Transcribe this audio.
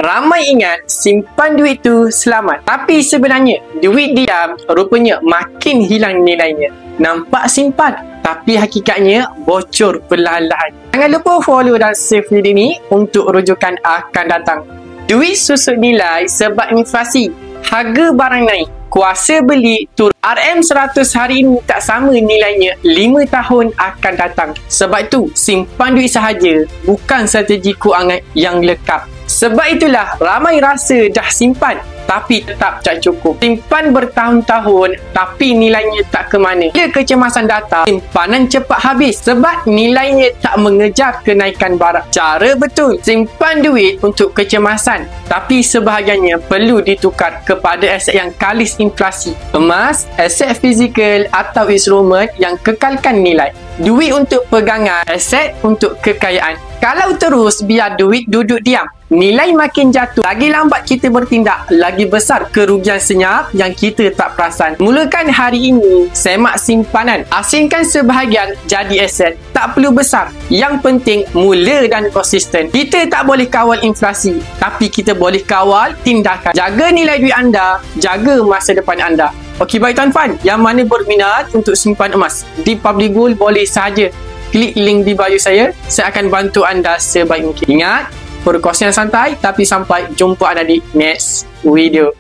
Ramai ingat simpan duit tu selamat. Tapi sebenarnya duit diam rupanya makin hilang nilainya. Nampak simpan, tapi hakikatnya bocor perlahan-lahan. Jangan lupa follow dan save video ni untuk rujukan akan datang. Duit susut nilai sebab inflasi. Harga barang naik, kuasa beli turun. RM100 hari ini tak sama nilainya 5 tahun akan datang. Sebab itu, simpan duit sahaja bukan strategi kewangan yang lekap. Sebab itulah ramai rasa dah simpan tapi tetap tak cukup. Simpan bertahun-tahun tapi nilainya tak ke mana. Bila kecemasan datang, simpanan cepat habis sebab nilainya tak mengejar kenaikan barang. Cara betul, simpan duit untuk kecemasan tapi sebahagiannya perlu ditukar kepada aset yang kalis inflasi. Emas, aset fizikal atau instrumen yang kekalkan nilai. Duit untuk pegangan, aset untuk kekayaan. Kalau terus biar duit duduk diam, nilai makin jatuh. Lagi lambat kita bertindak, lagi besar kerugian senyap yang kita tak perasan. Mulakan hari ini, semak simpanan. Asingkan sebahagian jadi aset. Tak perlu besar. Yang penting, mula dan konsisten. Kita tak boleh kawal inflasi, tapi kita boleh kawal tindakan. Jaga nilai duit anda, jaga masa depan anda. Okey, baik tuan-tuan, yang mana berminat untuk simpan emas di Public Gold boleh sahaja klik link di bio saya akan bantu anda sebaik mungkin. Ingat, perkongsian santai tapi sampai jumpa anda di next video.